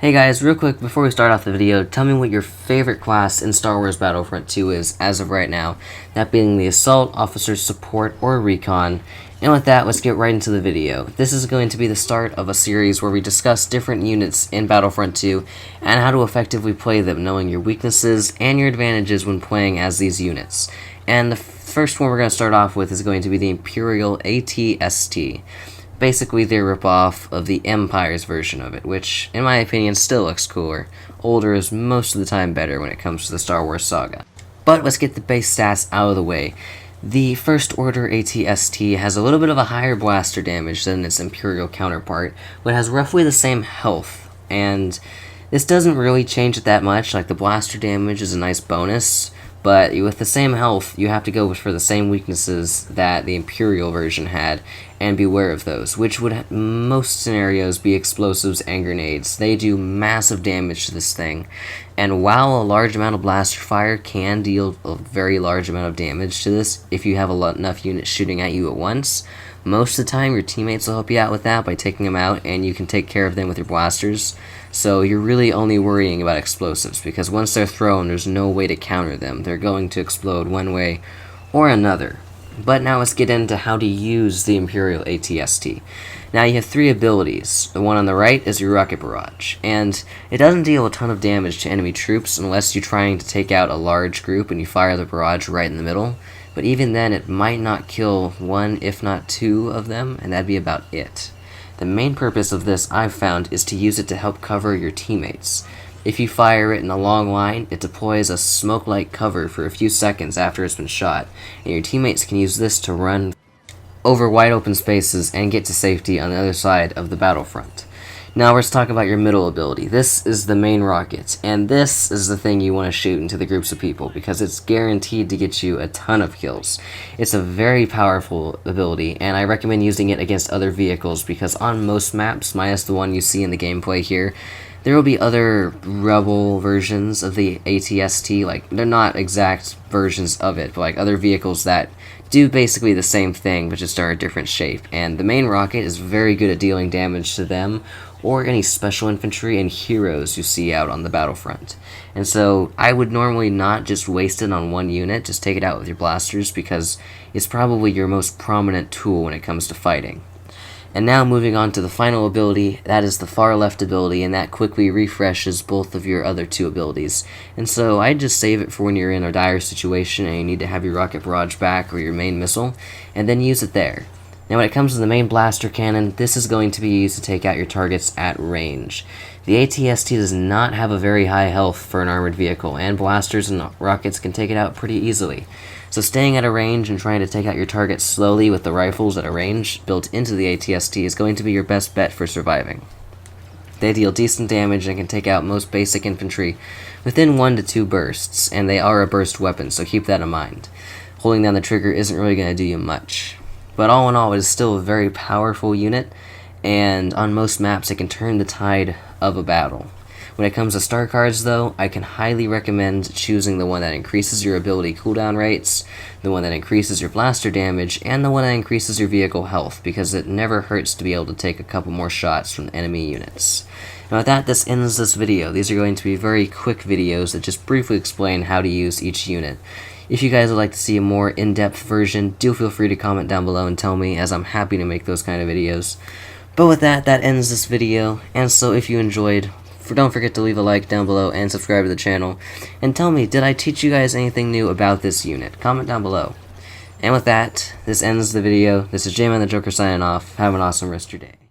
Hey guys, real quick before we start off the video, tell me what your favorite class in Star Wars Battlefront 2 is as of right now, that being the Assault, Officer, Support, or Recon. And with that, let's get right into the video. This is going to be the start of a series where we discuss different units in Battlefront 2 and how to effectively play them, knowing your weaknesses and your advantages when playing as these units. And the first one we're going to start off with is going to be the Imperial AT-ST. Basically their ripoff of the Empire's version of it, which, in my opinion, still looks cooler. Older is most of the time better when it comes to the Star Wars saga. But let's get the base stats out of the way. The First Order AT-ST has a little bit of a higher blaster damage than its Imperial counterpart, but has roughly the same health, and this doesn't really change it that much. Like, the blaster damage is a nice bonus, but with the same health, you have to go for the same weaknesses that the Imperial version had, and beware of those, which would in most scenarios be explosives and grenades. They do massive damage to this thing, and while a large amount of blaster fire can deal a very large amount of damage to this if you have enough units shooting at you at once, most of the time your teammates will help you out with that by taking them out, and you can take care of them with your blasters. So you're really only worrying about explosives, because once they're thrown, there's no way to counter them. They're going to explode one way or another. But now let's get into how to use the Imperial AT-ST. Now you have three abilities. The one on the right is your Rocket Barrage, and it doesn't deal a ton of damage to enemy troops unless you're trying to take out a large group and you fire the barrage right in the middle. But even then, it might not kill one, if not two of them, and that'd be about it. The main purpose of this, I've found, is to use it to help cover your teammates. If you fire it in a long line, it deploys a smoke-like cover for a few seconds after it's been shot, and your teammates can use this to run over wide open spaces and get to safety on the other side of the battlefront. Now let's talk about your middle ability. This is the main rocket, and this is the thing you want to shoot into the groups of people because it's guaranteed to get you a ton of kills. It's a very powerful ability, and I recommend using it against other vehicles because on most maps, minus the one you see in the gameplay here, there will be other Rebel versions of the AT-ST, like, they're not exact versions of it, but like other vehicles that do basically the same thing, but just are a different shape. And the main rocket is very good at dealing damage to them, or any special infantry and heroes you see out on the battlefront. And so I would normally not just waste it on one unit, just take it out with your blasters, because it's probably your most prominent tool when it comes to fighting. And now moving on to the final ability, that is the far left ability, and that quickly refreshes both of your other two abilities. And so I'd just save it for when you're in a dire situation and you need to have your rocket barrage back or your main missile, and then use it there. Now when it comes to the main blaster cannon, this is going to be used to take out your targets at range. The AT-ST does not have a very high health for an armored vehicle, and blasters and rockets can take it out pretty easily. So staying at a range and trying to take out your targets slowly with the rifles at a range built into the AT-ST is going to be your best bet for surviving. They deal decent damage and can take out most basic infantry within 1 to 2 bursts, and they are a burst weapon, so keep that in mind. Holding down the trigger isn't really going to do you much. But all in all, it is still a very powerful unit, and on most maps it can turn the tide of a battle. When it comes to star cards, though, I can highly recommend choosing the one that increases your ability cooldown rates, the one that increases your blaster damage, and the one that increases your vehicle health, because it never hurts to be able to take a couple more shots from enemy units. And with that, this ends this video. These are going to be very quick videos that just briefly explain how to use each unit. If you guys would like to see a more in-depth version, do feel free to comment down below and tell me, as I'm happy to make those kind of videos. But with that, that ends this video, and so if you enjoyed, don't forget to leave a like down below and subscribe to the channel. And tell me, did I teach you guys anything new about this unit? Comment down below. And with that, this ends the video. This is J-Man the Joker signing off. Have an awesome rest of your day.